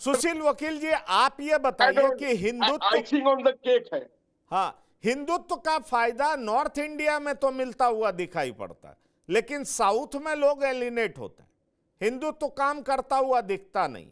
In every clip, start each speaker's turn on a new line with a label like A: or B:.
A: सुशील वकील जी, आप ये बताइए कि Hindutva,
B: icing on the cake है।
A: हाँ, हिंदुत्व का फायदा नॉर्थ इंडिया में तो मिलता हुआ दिखाई पड़ता है, लेकिन साउथ में लोग एलिनेट होते हैं, हिंदुत्व काम करता हुआ दिखता नहीं।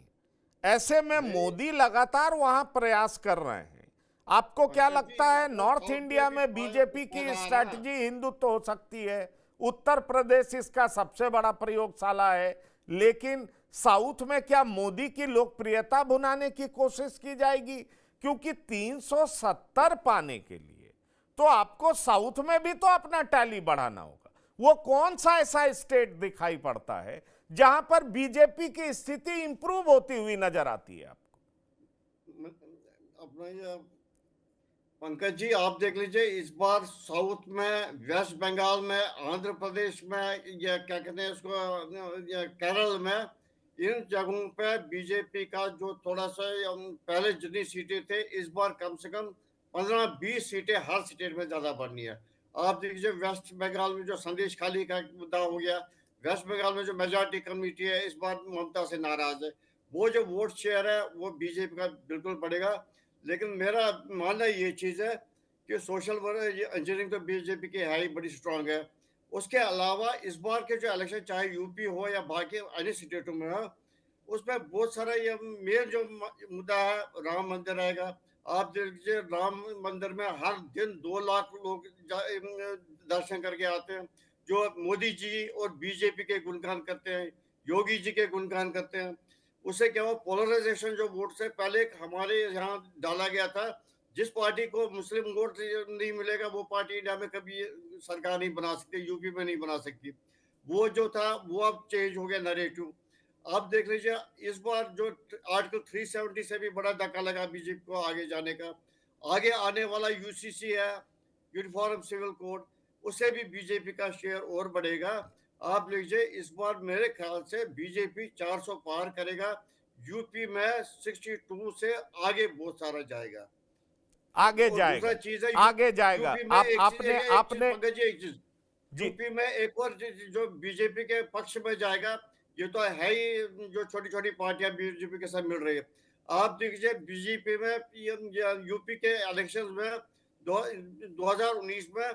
A: ऐसे में
B: नहीं
A: मोदी लगातार वहां प्रयास कर रहे हैं। आपको क्या
B: पंकज जी,
A: लगता है
B: वो
A: नॉर्थ
B: साउथ में
A: इंडिया
B: भी
A: में
B: फल
A: बीजेपी
B: हो
A: की
B: रहा है ना।
A: स्ट्रैटेजी हिंदुत्व हो सकती है? उत्तर प्रदेश इसका सबसे बड़ा प्रयोगशाला है, लेकिन साउथ में क्या मोदी की लोकप्रियता भुनाने की कोशिश की जाएगी? क्योंकि 370 पाने के लिए तो आपको साउथ में भी तो अपना टैली बढ़ाना होगा। वो कौन सा ऐसा स्टेट दिखाई पड़ता है जहां पर बीजेपी की स्थिति इंप्रूव होती हुई नजर आती है आपको?
B: अपना ये पंकज जी, आप देख लीजिए इस बार साउथ में, वेस्ट बंगाल में, आंध्र प्रदेश में, या क्या कहते हैं उसको, या केरल में, इन जगहों पे बीजेपी का जो थोड़ा सा पहले जितनी सीटें थे, इस बार कम से कम 15-20 सीटें हर स्टेट में ज्यादा बढ़नी है। आप देखिए वेस्ट बंगाल में जो संदेश खाली का मुद्दा हो गया, वेस्ट बंगाल में जो मेजोरिटी कमेटी है इस बार ममता से नाराज है, वो जो वोट शेयर है वो बीजेपी का बिल्कुल बढ़ेगा। लेकिन मेरा मानना ये चीज़ है कि सोशल इंजीनियरिंग तो बीजेपी की है ही, बड़ी स्ट्रांग है। उसके अलावा इस बार के जो इलेक्शन, चाहे यूपी हो या बाकी अन्य स्टेटों में हो, उसमें बहुत सारा ये मेन जो मुद्दा है, राम मंदिर आएगा। आप देखिए राम मंदिर में हर दिन 2 लाख लोग दर्शन करके आते हैं, जो मोदी जी और बीजेपी के गुणगान करते हैं, योगी जी के गुणगान करते हैं। उससे क्या हुआ, पोलराइजेशन जो वोट से पहले हमारे यहाँ डाला गया था, जिस पार्टी को मुस्लिम वोट नहीं मिलेगा वो पार्टी इंडिया में कभी सरकार नहीं बना सकती, यूपी में नहीं बना सकती। वो जो था वो अब चेंज हो गया नरेटिव। आप देख लीजिए इस बार जो आर्टिकल 370 से भी बड़ा धक्का लगा बीजेपी को आगे जाने का। आगे आने वाला यूसीसी है, यूनिफॉर्म सिविल कोड, उससे भी बीजेपी का शेयर और बढ़ेगा। आप लीजिए इस बार मेरे ख्याल से बीजेपी 400 पार करेगा, यूपी में 62 से आगे बहुत सारा जाएगा।
A: आगे
B: और दूसरा
A: जाएगा,
B: चीज है
A: आगे जाएगा।
B: यूपी में
A: आप
B: एक चीज,
A: आपने
B: एक चीज
A: आपने
B: पंकज जी, एक चीज
A: जी,
B: यूपी में एक और जो बीजेपी के पक्ष में जाएगा, ये तो है ही, जो छोटी छोटी पार्टियां बीजेपी के साथ मिल रही है। आप देखिए बीजेपी में यूपी के इलेक्शन में 2019 में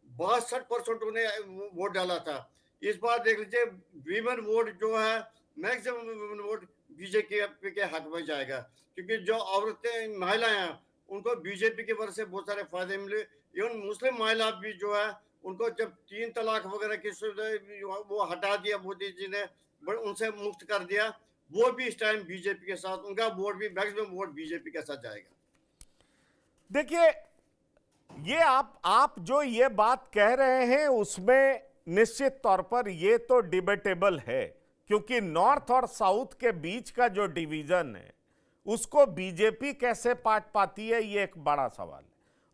B: 62% उन्हें वोट डाला था। इस बार देख लीजिए वीमेन वोट जो है, मैक्सिमम वीमेन वोट बीजेपी के हक में जाएगा, क्योंकि जो औरतें महिलाएं हैं उनको बीजेपी की वजह से बहुत सारे फायदे मिले। इवन मुस्लिम महिला भी जो है, उनको जब 3 तलाक वगैरह की सुविधा वो हटा दिया मोदी जी ने, उनसे मुक्त कर दिया, वो भी इस टाइम बीजेपी के साथ, उनका वोट भी मैक्सिमम वोट बीजेपी के साथ जाएगा।
A: देखिए, ये आप जो ये बात कह रहे हैं उसमें निश्चित तौर पर ये तो डिबेटेबल है, क्योंकि नॉर्थ और साउथ के बीच का जो डिवीजन है उसको बीजेपी कैसे पाट पाती है, ये एक बड़ा सवाल है।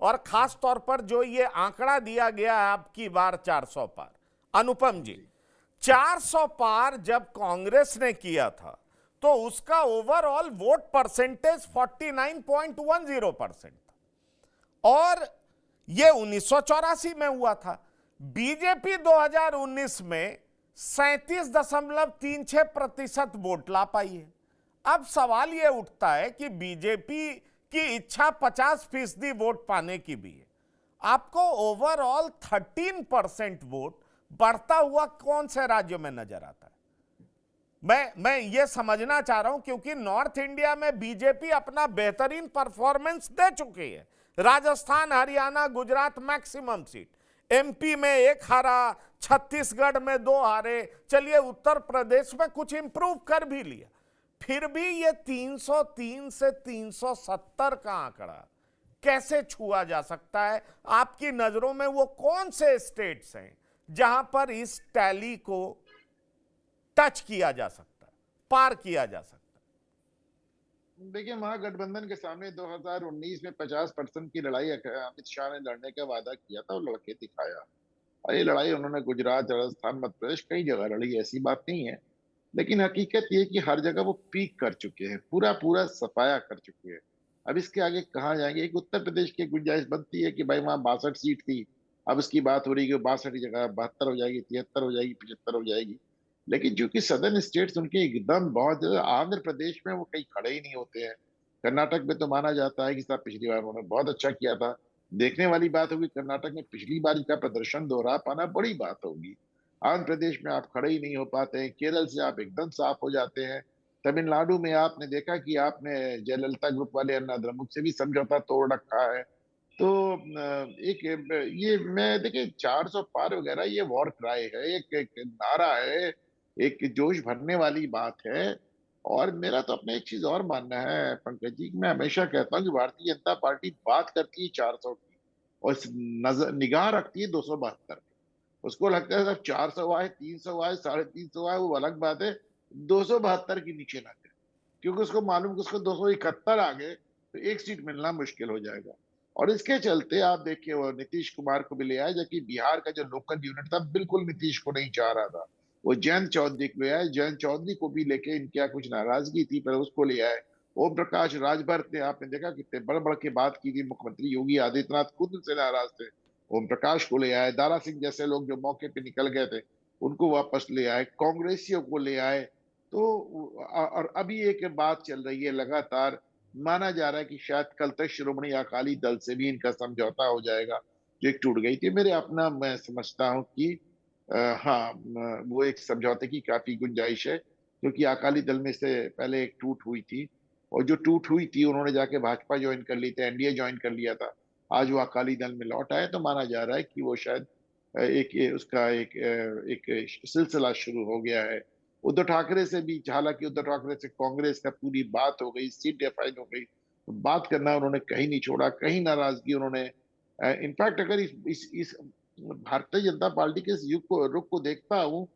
A: और खास तौर पर जो ये आंकड़ा दिया गया है आपकी बार 400 पार, अनुपम जी, 400 पार जब कांग्रेस ने किया था तो उसका ओवरऑल वोट परसेंटेज 49.10% था, और यह 1984 में हुआ था। बीजेपी 2019 में 37.36% वोट ला पाई है। अब सवाल यह उठता है कि बीजेपी की इच्छा 50% वोट पाने की भी है, आपको ओवरऑल 13% वोट बढ़ता हुआ कौन से राज्यों में नजर आता है? मैं ये समझना चाह रहा हूं, क्योंकि नॉर्थ इंडिया में बीजेपी अपना बेहतरीन परफॉर्मेंस दे चुकी है। Rajasthan, Haryana, Gujarat maximum seat, MP में 1 हारा, छत्तीसगढ़ में 2 हारे, चलिए उत्तर प्रदेश में कुछ इंप्रूव कर भी लिया, फिर भी ये 303 से 370 का आंकड़ा कैसे छुआ जा सकता है? आपकी नजरों में वो कौन से स्टेट्स हैं जहां पर इस टैली को टच किया जा सकता है, पार किया जा सकता है?
C: देखिए, महागठबंधन के सामने 2019 में 50% की लड़ाई अमित शाह ने लड़ने का वादा किया था और लड़के दिखाया। और ये लड़ाई उन्होंने गुजरात, राजस्थान, मध्य प्रदेश कई जगह लड़ी, ऐसी बात नहीं है। लेकिन हकीकत ये कि हर जगह वो पीक कर चुके हैं, पूरा पूरा सफाया कर चुके हैं। अब इसके आगे कहाँ जाएंगे? एक उत्तर प्रदेश की गुंजाइश बनती है कि भाई वहां 62 सीट थी, अब इसकी बात हो रही है कि 62 की जगह 72 हो जाएगी, 73 हो जाएगी, 75 हो जाएगी। लेकिन चूंकि सदर्न स्टेट्स उनके एकदम बहुत ज्यादा, आंध्र प्रदेश में वो कहीं खड़े ही नहीं होते हैं। कर्नाटक में तो माना जाता है कि साहब पिछली बार उन्होंने बहुत अच्छा किया था। देखने वाली बात होगी, कर्नाटक में पिछली बार का प्रदर्शन दोहरा पाना बड़ी बात होगी। आंध्र प्रदेश में आप खड़े ही नहीं हो पाते हैं, केरल से आप एकदम साफ हो जाते हैं। तमिलनाडु में आपने देखा कि आपने जयललिता ग्रुप वाले अन्ना द्रमुक से भी समझौता तोड़ रखा है। तो एक ये मैं देखिए 400 पार वगैरह ये वॉर क्राई है, एक नारा है, एक जोश भरने वाली बात है। और मेरा तो अपना एक चीज और मानना है पंकज जी, मैं हमेशा कहता हूँ कि भारतीय जनता पार्टी बात करती है 400 की और नजर निगाह रखती है 272। उसको लगता है सब 400 आए, 300 आए, 350 आए, वो अलग बात है, 272 के नीचे ना जाए। क्योंकि उसको मालूम कि उसको 271 आ गए तो एक सीट मिलना मुश्किल हो जाएगा। और इसके चलते आप देखिए वो नीतीश कुमार को भी ले आए, जबकि बिहार का जो लोकल यूनिट था बिल्कुल नीतीश को नहीं चाह रहा था, वो जयंत चौधरी को ले आए। जयंत चौधरी को भी लेके इनके यहाँ कुछ नाराजगी थी, पर उसको ले आए। ओम प्रकाश राजभर ने आपने देखा कितने बड़ बड़ के बात की थी, मुख्यमंत्री योगी आदित्यनाथ खुद उनसे नाराज थे, ओम प्रकाश को ले आए। दारा सिंह जैसे लोग जो मौके पे निकल गए थे उनको वापस ले आए, कांग्रेसियों को ले आए। तो और अभी एक बात चल रही है लगातार, माना जा रहा है कि शायद कल तक श्रोमणी अकाली दल से भी इनका समझौता हो जाएगा, जो एक टूट गई थी। मेरे अपना मैं समझता हूं कि हाँ, वो एक समझौते की काफी गुंजाइश है, क्योंकि अकाली दल में से पहले एक टूट हुई थी, और जो टूट हुई थी उन्होंने जाके भाजपा ज्वाइन कर ली थी, एनडीए ज्वाइन कर लिया था। आज वो अकाली दल में लौट आए, तो माना जा रहा है कि वो शायद उसका एक सिलसिला शुरू हो गया है। उद्धव ठाकरे से भी, हालांकि उद्धव ठाकरे से कांग्रेस का पूरी बात हो गई, सीट डिफाइन हो गई, बात करना उन्होंने कहीं नहीं छोड़ा, कहीं नाराजगी उन्होंने। इनफैक्ट अगर इस भारतीय जनता पार्टी के इस युग को रुख को देखता हूँ,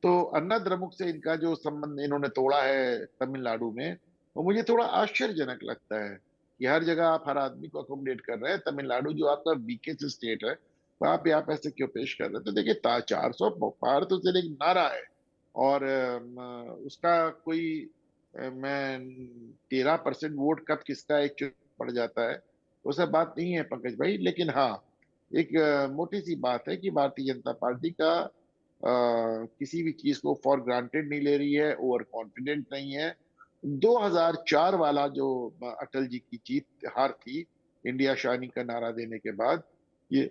C: तो अन्ना द्रमुक से इनका जो संबंध इन्होंने तोड़ा है तमिलनाडु में, वो मुझे थोड़ा आश्चर्यजनक लगता है कि हर जगह आप हर आदमी को अकोमोडेट कर रहे हैं। तमिलनाडु जो आपका वीकेस्ट स्टेट है, वहां पे आप ऐसे क्यों पेश कर रहे हैं? तो देखिए 400 पार तो सिर्फ एक नारा है, और उसका कोई मैं 13% वोट कब किसका एक पड़ जाता है वो सब बात नहीं है पंकज भाई। लेकिन हाँ, एक मोटी सी बात है कि भारतीय जनता पार्टी का किसी भी चीज को फॉर ग्रांटेड नहीं ले रही है, ओवर कॉन्फिडेंट नहीं है। 2004 वाला जो अटल जी की जीत हार थी इंडिया शाइनिंग का नारा देने के बाद, ये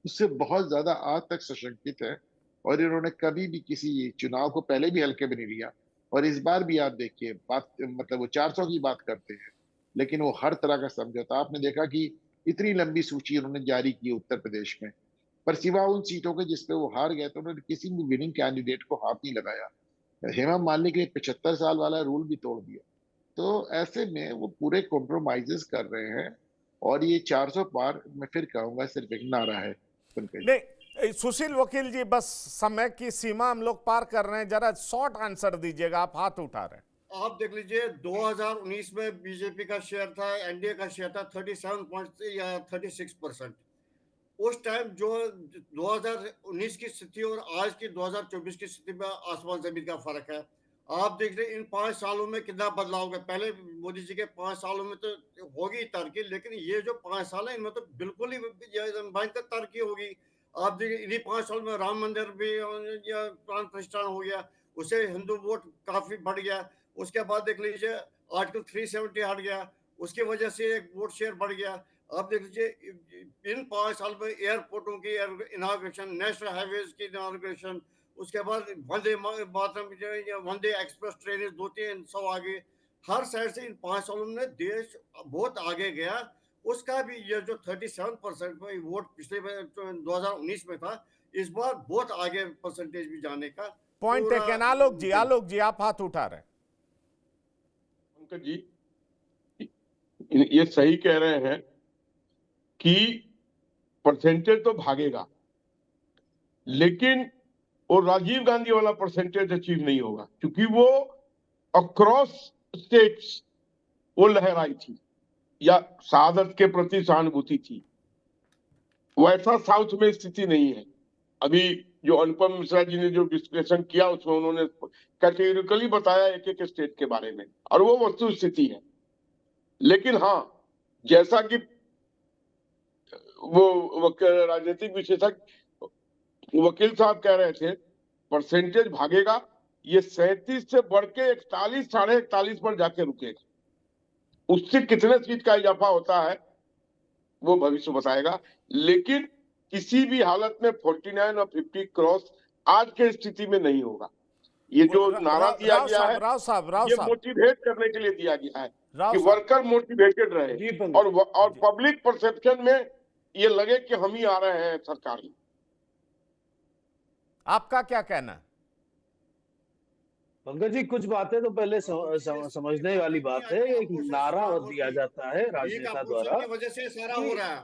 C: उससे बहुत ज्यादा आज तक सशंकित है। और इन्होंने कभी भी किसी चुनाव को पहले भी हल्के में नहीं लिया, और इस बार भी आप देखिए बात, मतलब वो 400 की बात करते हैं, लेकिन वो हर तरह का समझौता। आपने देखा कि इतनी लंबी सूची उन्होंने जारी की उत्तर प्रदेश में, पर सिवा उन सीटों के जिसपे वो हार गए, तो उन्होंने किसी भी विनिंग कैंडिडेट को हाथ नहीं लगाया। हेमा मालिनी के 75 साल वाला रूल भी तोड़ दिया। तो ऐसे में वो पूरे कॉम्प्रोमाइजेस कर रहे हैं, और ये 400 पार मैं फिर कहूंगा सिर्फ एक नारा है।
A: नहीं सुशील वकील जी, बस समय की सीमा हम लोग पार कर रहे हैं, जरा शॉर्ट आंसर दीजिएगा, आप हाथ उठा रहे हैं।
B: आप देख लीजिए 2019 में बीजेपी का शेयर था, एनडीए का शेयर था 37 या 36%। उस टाइम जो 2019 की स्थिति और आज की 2024 की स्थिति में आसमान जमीन का फर्क है। आप देख रहे इन 5 सालों में कितना बदलाव हो गया। पहले मोदी जी के 5 सालों में तो होगी तरक्की, लेकिन ये जो 5 साल है इनमें तो बिल्कुल ही भयंकर तरक्की होगी। आप देखिए इन्हीं 5 साल में राम मंदिर भी प्राण प्रतिष्ठान हो गया, उससे हिंदू वोट काफी बढ़ गया। उसके बाद देख लीजिए आर्टिकल 370 हट गया, उसकी वजह से एक वोट शेयर बढ़ गया। आप देख लीजिए इन 5 साल में एयरपोर्टों की इनॉग्रेशन, नेशनल हाईवेज की इनॉग्रेशन, उसके बाद वंदे मातरम, वंदे एक्सप्रेस ट्रेन 2-300 आगे, हर साइड से इन 5 सालों में देश बहुत आगे गया। उसका भी ये जो 37% वोट पिछले 2019 में था, इस बार बहुत आगे परसेंटेज भी जाने का
A: पॉइंट है। आलोक जी आप हाथ उठा रहे हैं।
D: पंकज जी ये सही कह रहे हैं कि परसेंटेज तो भागेगा, लेकिन वो राजीव गांधी वाला परसेंटेज अचीव नहीं होगा, क्योंकि वो अक्रॉस स्टेट्स वो लहराई थी या शहादत के प्रति सहानुभूति थी। वैसा साउथ में स्थिति नहीं है। अभी जो अनुपम मिश्रा जी ने जो विश्लेषण किया उसमें उन्होंने कैटेगोरिकली बताया एक एक स्टेट के बारे में, और वो वस्तु स्थिति है। लेकिन हाँ, जैसा कि वो राजनीतिक विशेषज्ञ वकील साहब कह रहे थे, परसेंटेज भागेगा, ये 37 से बढ़ के 41 साढ़े 41 पर जाके रुकेगा। उससे कितने सीट का इजाफा होता है वो भविष्य बताएगा, लेकिन किसी भी हालत में 49 और 50 क्रॉस आज के स्थिति में नहीं होगा। ये जो नारा दिया गया है
A: राव
D: ये
A: साहब
D: मोटिवेट करने के लिए दिया गया है
A: राव
D: कि
A: साहब
D: वर्कर मोटिवेटेड रहे
E: जी पंकज
D: और पब्लिक परसेप्शन में ये लगे कि हम ही आ रहे हैं सरकार में।
A: आपका क्या कहना है?
E: पंकज जी, कुछ बातें तो पहले समझने वाली बात है। एक नारा दिया जाता है
B: एक
E: राजनेता
B: ऑपरेशन
E: द्वारा
B: की वजह से सारा
E: कि
B: हो रहा है।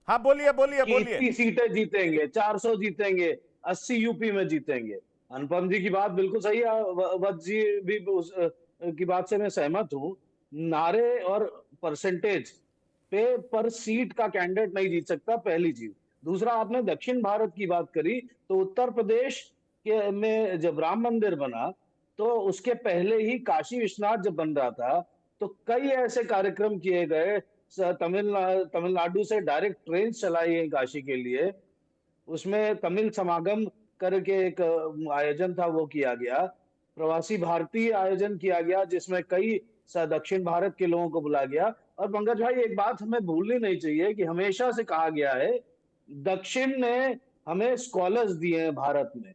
A: हाँ बोलिए बोलिए
E: कि
A: बोलिए।
E: इतनी सीटें जीतेंगे, 400 जीतेंगे, 80 यूपी में जीतेंगे। अनुपम जी की बात बिल्कुल सही है, वत्स जी भी की बात से मैं सहमत हूँ। नारे और परसेंटेज पे पर सीट का कैंडिडेट नहीं जीत सकता, पहली चीज। दूसरा, आपने दक्षिण भारत की बात करी, तो उत्तर प्रदेश के में जब राम मंदिर बना तो उसके पहले ही काशी विश्वनाथ जब बन रहा था तो कई ऐसे कार्यक्रम किए गए। तमिलनाडु से डायरेक्ट ट्रेन चलाई है काशी के लिए, उसमें तमिल समागम करके एक आयोजन था, वो किया गया। प्रवासी भारतीय आयोजन किया गया जिसमें कई दक्षिण भारत के लोगों को बुलाया गया। और पंकज भाई, एक बात हमें भूलनी नहीं चाहिए कि हमेशा से कहा गया है दक्षिण ने हमें स्कॉलर्स दिए हैं भारत में,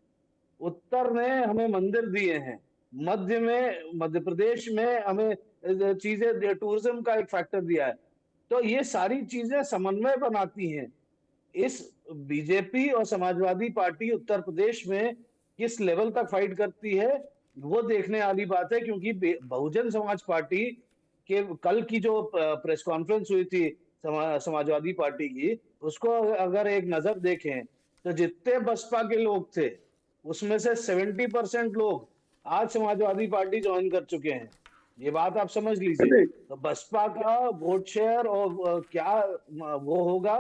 E: उत्तर ने हमें मंदिर दिए हैं, मध्य प्रदेश में हमें चीजें, टूरिज्म का एक फैक्टर दिया है। तो ये सारी चीजें समन्वय बनाती हैं। इस बीजेपी और समाजवादी पार्टी उत्तर प्रदेश में किस लेवल तक फाइट करती है वो देखने वाली बात है, क्योंकि बहुजन समाज पार्टी के कल की जो प्रेस कॉन्फ्रेंस हुई थी समाजवादी पार्टी की, उसको अगर एक नजर देखें तो जितने बसपा के लोग थे उसमें से 70% लोग आज समाजवादी पार्टी ज्वाइन कर चुके हैं। ये बात आप समझ लीजिए। तो बसपा का वोट शेयर और क्या वो होगा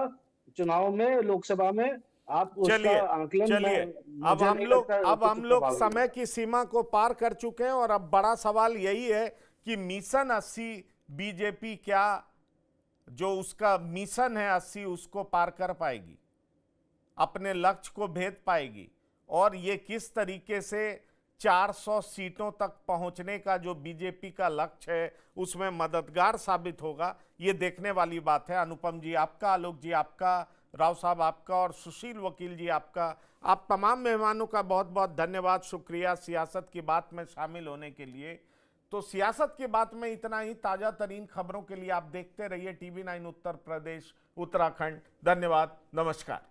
E: चुनाव में, लोकसभा में, आप उसका
A: चलिए
E: आकलन
A: चलिए, अब
E: मुझे
A: हम
E: नहीं
A: लोग
E: लगता
A: अब
E: कुछ
A: हम लोग
E: प्रभावी
A: समय की सीमा को पार कर चुके हैं और अब बड़ा सवाल यही है कि मिशन 80 बीजेपी क्या जो उसका मिशन है 80 उसको पार कर पाएगी, अपने लक्ष्य को भेद पाएगी, और ये किस तरीके से 400 सीटों तक पहुंचने का जो बीजेपी का लक्ष्य है उसमें मददगार साबित होगा, ये देखने वाली बात है। अनुपम जी आपका, आलोक जी आपका, राव साहब आपका और सुशील वकील जी आपका, आप तमाम मेहमानों का बहुत बहुत धन्यवाद, शुक्रिया सियासत की बात में शामिल होने के लिए। तो सियासत की बात में इतना ही। ताज़ा तरीन खबरों के लिए आप देखते रहिए TV9 उत्तर प्रदेश उत्तराखंड। धन्यवाद, नमस्कार।